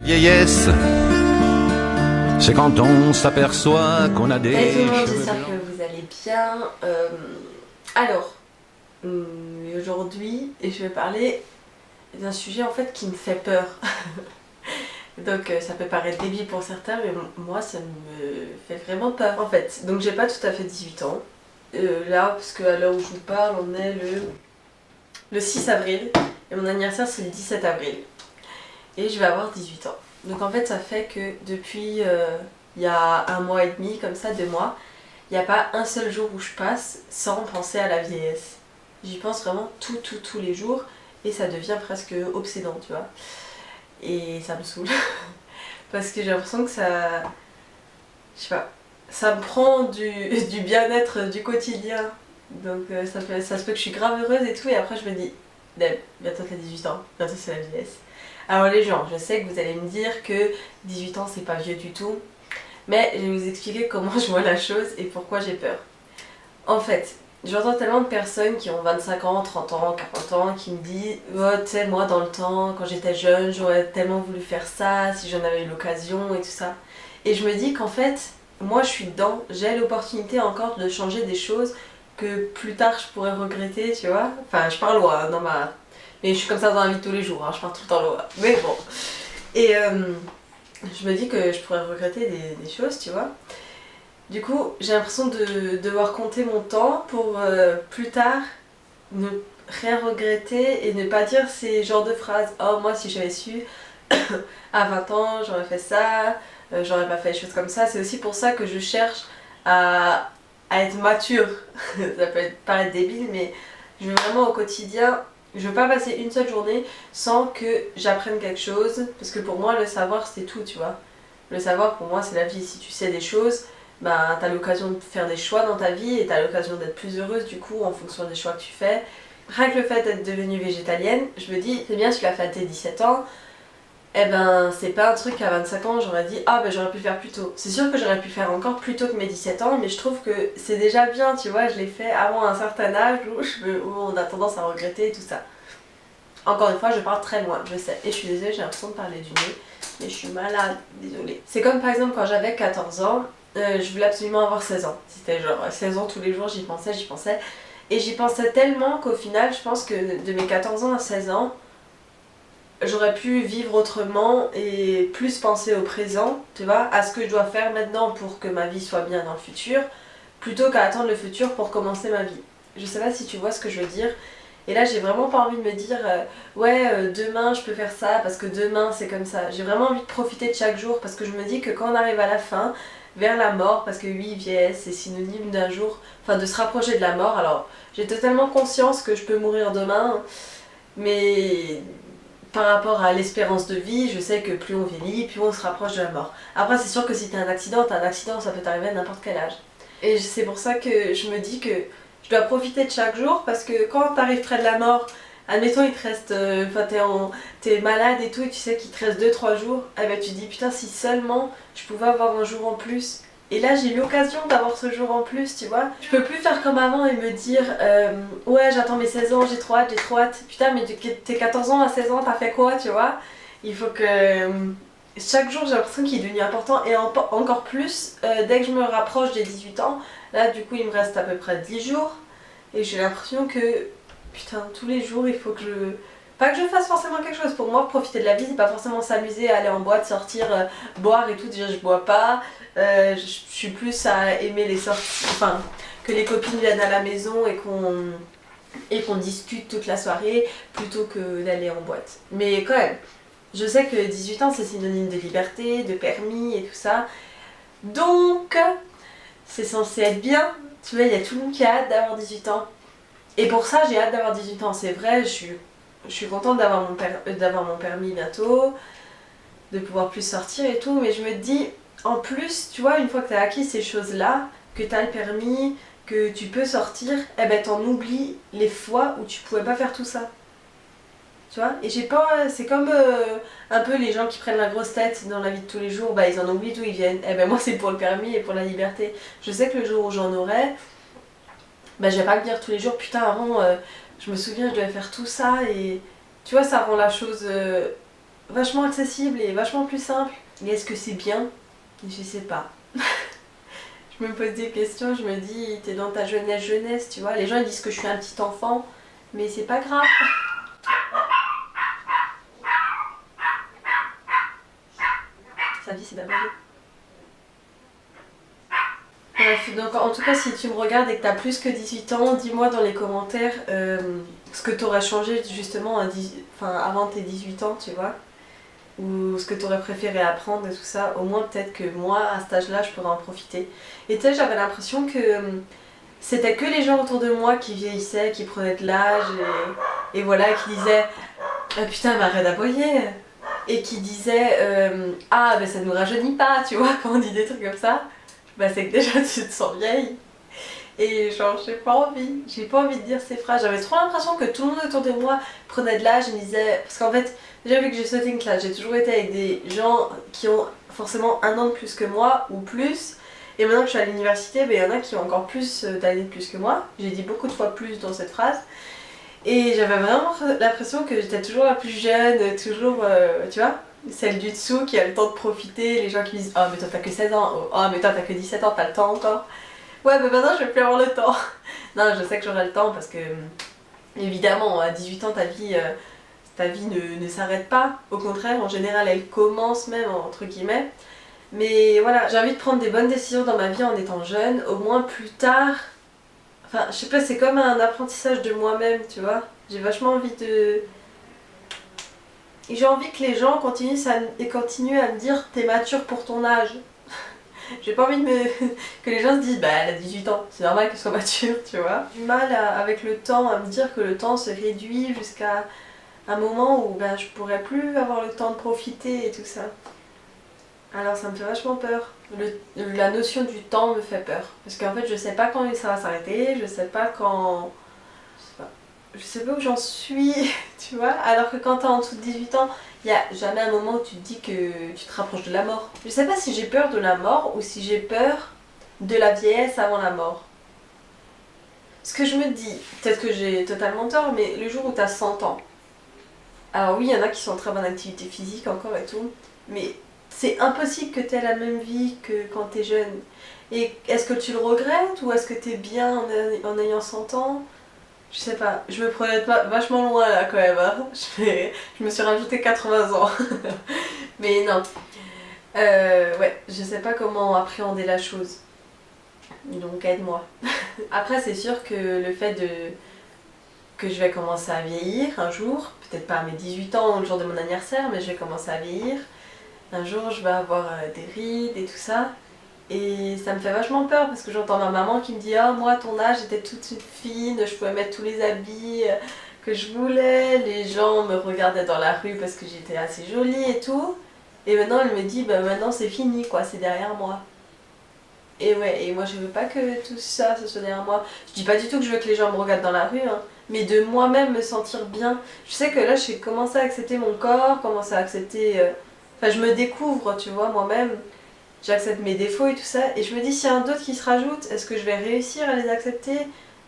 Vieillesse, c'est quand on s'aperçoit qu'on a des Salut tout le monde, cheveux j'espère blancs. que vous allez bien. Alors, aujourd'hui, je vais parler d'un sujet en fait qui me fait peur. Donc ça peut paraître débile pour certains, mais moi ça me fait vraiment peur en fait. Donc j'ai pas tout à fait 18 ans. Là, parce qu'à l'heure où je vous parle, on est le 6 avril et mon anniversaire c'est le 17 avril. Et je vais avoir 18 ans. Donc en fait ça fait que depuis il y a un mois et demi, comme ça, 2 mois, il n'y a pas un seul jour où je passe sans penser à la vieillesse. J'y pense vraiment tous les jours et ça devient presque obsédant, tu vois. Et ça me saoule. Parce que j'ai l'impression que ça... Je sais pas. Ça me prend du bien-être du quotidien. Donc ça se peut que je suis grave heureuse et tout et après je me dis, Deb, bientôt t'as 18 ans, bientôt c'est la vieillesse. Alors les gens, je sais que vous allez me dire que 18 ans c'est pas vieux du tout. Mais je vais vous expliquer comment je vois la chose et pourquoi j'ai peur. En fait, j'entends tellement de personnes qui ont 25 ans, 30 ans, 40 ans qui me disent oh, tu sais, moi dans le temps, quand j'étais jeune, j'aurais tellement voulu faire ça, si j'en avais eu l'occasion et tout ça. Et je me dis qu'en fait, moi je suis dedans, j'ai l'opportunité encore de changer des choses que plus tard je pourrais regretter, tu vois. Enfin, je parle loin dans ma. Mais je suis comme ça dans la vie de tous les jours, hein, je parle tout le temps loin. Mais bon. Et je me dis que je pourrais regretter des choses, tu vois. Du coup, j'ai l'impression de devoir compter mon temps pour plus tard ne rien regretter et ne pas dire ces genres de phrases. Oh, moi, si j'avais su, à 20 ans, j'aurais fait ça, j'aurais pas fait des choses comme ça. C'est aussi pour ça que je cherche à être mature. Ça peut paraître débile, mais je veux vraiment au quotidien. Je veux pas passer une seule journée sans que j'apprenne quelque chose, parce que pour moi le savoir c'est tout, tu vois. Le savoir pour moi c'est la vie. Si tu sais des choses, bah t'as l'occasion de faire des choix dans ta vie et t'as l'occasion d'être plus heureuse du coup en fonction des choix que tu fais. Rien que le fait d'être devenue végétalienne, je me dis c'est bien, tu l'as fait à tes 17 ans, eh ben c'est pas un truc à 25 ans j'aurais dit ah ben j'aurais pu le faire plus tôt. C'est sûr que j'aurais pu le faire encore plus tôt que mes 17 ans, mais je trouve que c'est déjà bien, tu vois, je l'ai fait avant un certain âge où on a tendance à regretter et tout ça. Encore une fois, je pars très loin, je sais. Et je suis désolée, j'ai l'impression de parler du nez, mais je suis malade, désolée. C'est comme par exemple quand j'avais 14 ans, je voulais absolument avoir 16 ans. C'était genre 16 ans tous les jours, j'y pensais, j'y pensais. Et j'y pensais tellement qu'au final, je pense que de mes 14 ans à 16 ans, j'aurais pu vivre autrement et plus penser au présent, tu vois, à ce que je dois faire maintenant pour que ma vie soit bien dans le futur, plutôt qu'à attendre le futur pour commencer ma vie. Je sais pas si tu vois ce que je veux dire. Et là, j'ai vraiment pas envie de me dire ouais, demain je peux faire ça parce que demain c'est comme ça. J'ai vraiment envie de profiter de chaque jour parce que je me dis que quand on arrive à la fin, vers la mort, parce que oui, vieillesse c'est synonyme d'un jour, enfin de se rapprocher de la mort. Alors, j'ai totalement conscience que je peux mourir demain, mais par rapport à l'espérance de vie, je sais que plus on vieillit, plus on se rapproche de la mort. Après, c'est sûr que si t'as un accident, ça peut t'arriver à n'importe quel âge. Et c'est pour ça que je me dis que je dois profiter de chaque jour parce que quand t'arrives près de la mort, admettons il te reste, enfin t'es malade et tout et tu sais qu'il te reste 2-3 jours, eh ben tu te dis putain si seulement je pouvais avoir un jour en plus. Et là j'ai eu l'occasion d'avoir ce jour en plus, tu vois. Je peux plus faire comme avant et me dire ouais j'attends mes 16 ans, j'ai trop hâte, j'ai trop hâte. Putain mais t'es 14 ans à 16 ans, t'as fait quoi, tu vois. Il faut que chaque jour j'ai l'impression qu'il est devenu important et encore plus dès que je me rapproche des 18 ans. Là du coup il me reste à peu près 10 jours et j'ai l'impression que putain tous les jours il faut que je... Pas que je fasse forcément quelque chose, pour moi profiter de la vie c'est pas forcément s'amuser, aller en boîte, sortir, boire et tout, déjà je bois pas, je suis plus à aimer les sorties, enfin que les copines viennent à la maison et qu'on discute toute la soirée plutôt que d'aller en boîte. Mais quand même, je sais que 18 ans c'est synonyme de liberté, de permis et tout ça, donc c'est censé être bien. Tu vois, il y a tout le monde qui a hâte d'avoir 18 ans. Et pour ça, j'ai hâte d'avoir 18 ans. C'est vrai, je suis contente d'avoir d'avoir mon permis bientôt, de pouvoir plus sortir et tout. Mais je me dis, en plus, tu vois, une fois que tu as acquis ces choses-là, que tu as le permis, que tu peux sortir, eh ben t'en oublies les fois où tu pouvais pas faire tout ça. Tu vois, et j'ai pas. C'est comme un peu les gens qui prennent la grosse tête dans la vie de tous les jours, bah ils en oublient d'où ils viennent. Eh ben moi c'est pour le permis et pour la liberté. Je sais que le jour où j'en aurai, bah je vais pas me dire tous les jours putain avant je me souviens je devais faire tout ça et tu vois ça rend la chose vachement accessible et vachement plus simple. Et est-ce que c'est bien? Je sais pas. Je me pose des questions, je me dis, t'es dans ta jeunesse, tu vois. Les gens ils disent que je suis un petit enfant, mais c'est pas grave. Sa vie c'est d'abord. Bref, donc en tout cas, si tu me regardes et que t'as plus que 18 ans, dis-moi dans les commentaires ce que t'aurais changé justement avant tes 18 ans, tu vois. Ou ce que t'aurais préféré apprendre et tout ça. Au moins, peut-être que moi, à cet âge-là, je pourrais en profiter. Et tu sais, j'avais l'impression que c'était que les gens autour de moi qui vieillissaient, qui prenaient de l'âge et voilà, qui disaient ah, putain, mais arrête d'aboyer. Et qui disaient ah, ben ça nous rajeunit pas, tu vois, quand on dit des trucs comme ça. Bah c'est que déjà tu te sens vieille. Et genre j'ai pas envie de dire ces phrases. J'avais trop l'impression que tout le monde autour de moi prenait de l'âge et me disait... Parce qu'en fait, déjà vu que j'ai sauté une classe, j'ai toujours été avec des gens qui ont forcément un an de plus que moi ou plus. Et maintenant que je suis à l'université, il y en a qui ont encore plus d'années de plus que moi. J'ai dit beaucoup de fois plus dans cette phrase. Et j'avais vraiment l'impression que j'étais toujours la plus jeune, toujours, tu vois, celle du dessous qui a le temps de profiter, les gens qui me disent « Oh mais toi t'as que 16 ans, oh mais toi t'as que 17 ans, t'as le temps encore ». Ouais mais maintenant je vais plus avoir le temps. Non, je sais que j'aurai le temps parce que évidemment à 18 ans ta vie ne s'arrête pas. Au contraire, en général elle commence même entre guillemets. Mais voilà, j'ai envie de prendre des bonnes décisions dans ma vie en étant jeune, au moins plus tard. Enfin, je sais pas, c'est comme un apprentissage de moi-même, tu vois. J'ai vachement envie de... J'ai envie que les gens continuent à me dire t'es mature pour ton âge. J'ai pas envie que les gens se disent bah elle a 18 ans, c'est normal qu'elle soit mature, tu vois. J'ai du mal avec le temps, à me dire que le temps se réduit jusqu'à un moment où ben, je pourrais plus avoir le temps de profiter et tout ça. Alors ça me fait vachement peur. La notion du temps me fait peur. Parce qu'en fait je sais pas quand ça va s'arrêter, je sais pas quand... Je sais pas où j'en suis, tu vois. Alors que quand t'es en dessous de 18 ans, il y a jamais un moment où tu te dis que tu te rapproches de la mort. Je sais pas si j'ai peur de la mort ou si j'ai peur de la vieillesse avant la mort. Ce que je me dis, peut-être que j'ai totalement tort, mais le jour où t'as 100 ans, alors oui, il y en a qui sont en très bonne activité physique encore et tout, mais c'est impossible que t'aies la même vie que quand t'es jeune. Et est-ce que tu le regrettes ou est-ce que t'es bien en ayant 100 ans? Je sais pas, je me prenais vachement loin là quand même, hein. Je me suis rajouté 80 ans. Mais non. Ouais, je sais pas comment appréhender la chose. Donc aide-moi. Après c'est sûr que le fait que je vais commencer à vieillir un jour, peut-être pas à mes 18 ans ou le jour de mon anniversaire, mais je vais commencer à vieillir. Un jour je vais avoir des rides et tout ça. Et ça me fait vachement peur parce que j'entends ma maman qui me dit ah moi à ton âge j'étais toute fine, je pouvais mettre tous les habits que je voulais, les gens me regardaient dans la rue parce que j'étais assez jolie et tout. Et maintenant elle me dit bah maintenant c'est fini quoi, c'est derrière moi. Et ouais, et moi je veux pas que tout ça ce soit derrière moi. Je dis pas du tout que je veux que les gens me regardent dans la rue, hein, mais de moi-même me sentir bien. Je sais que là j'ai commencé à accepter mon corps, commencé à accepter... Enfin je me découvre tu vois moi-même. J'accepte mes défauts et tout ça, et je me dis s'il y en a d'autres qui se rajoutent, est-ce que je vais réussir à les accepter?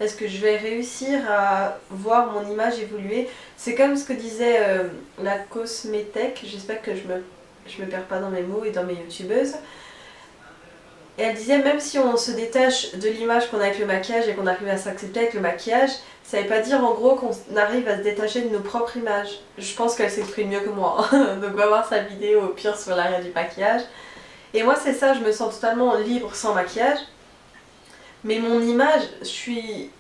Est-ce que je vais réussir à voir mon image évoluer? C'est comme ce que disait la cosmétech, j'espère que je me perds pas dans mes mots et dans mes youtubeuses. Et elle disait même si on se détache de l'image qu'on a avec le maquillage et qu'on arrive à s'accepter avec le maquillage, ça veut pas dire en gros qu'on arrive à se détacher de nos propres images. Je pense qu'elle s'exprime mieux que moi, donc va voir sa vidéo au pire sur l'arrêt du maquillage. Et moi c'est ça, je me sens totalement libre sans maquillage. Mais mon image, tu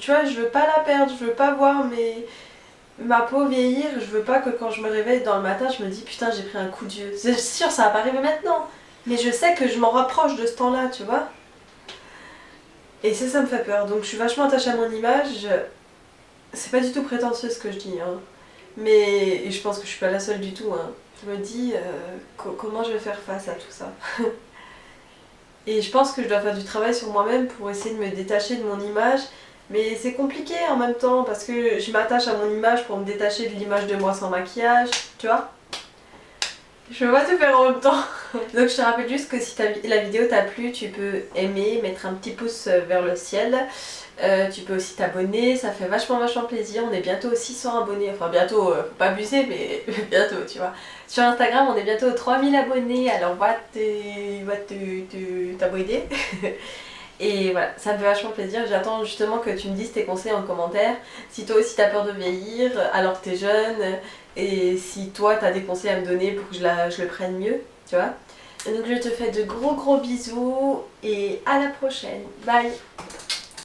vois, je veux pas la perdre, je veux pas voir ma peau vieillir, je veux pas que quand je me réveille dans le matin, je me dis putain j'ai pris un coup de vieux. C'est sûr ça va pas arriver maintenant, mais je sais que je m'en rapproche de ce temps-là, tu vois. Et ça me fait peur, donc je suis vachement attachée à mon image. C'est pas du tout prétentieux ce que je dis, hein. Mais et je pense que je suis pas la seule du tout, hein. Je me dis comment je vais faire face à tout ça. Et je pense que je dois faire du travail sur moi-même pour essayer de me détacher de mon image. Mais c'est compliqué en même temps parce que je m'attache à mon image pour me détacher de l'image de moi sans maquillage, tu vois. Je peux pas tout faire en même temps. Donc je te rappelle juste que si la vidéo t'a plu, tu peux aimer, mettre un petit pouce vers le ciel. Tu peux aussi t'abonner, ça fait vachement plaisir. On est bientôt aux 600 abonnés, enfin bientôt, faut pas abuser, mais bientôt, tu vois. Sur Instagram, on est bientôt aux 3000 abonnés, alors va t'abonner. Et voilà, ça me fait vachement plaisir. J'attends justement que tu me dises tes conseils en commentaire. Si toi aussi t'as peur de vieillir alors que t'es jeune, et si toi t'as des conseils à me donner pour que je le prenne mieux, tu vois. Donc je te fais de gros bisous et à la prochaine. Bye!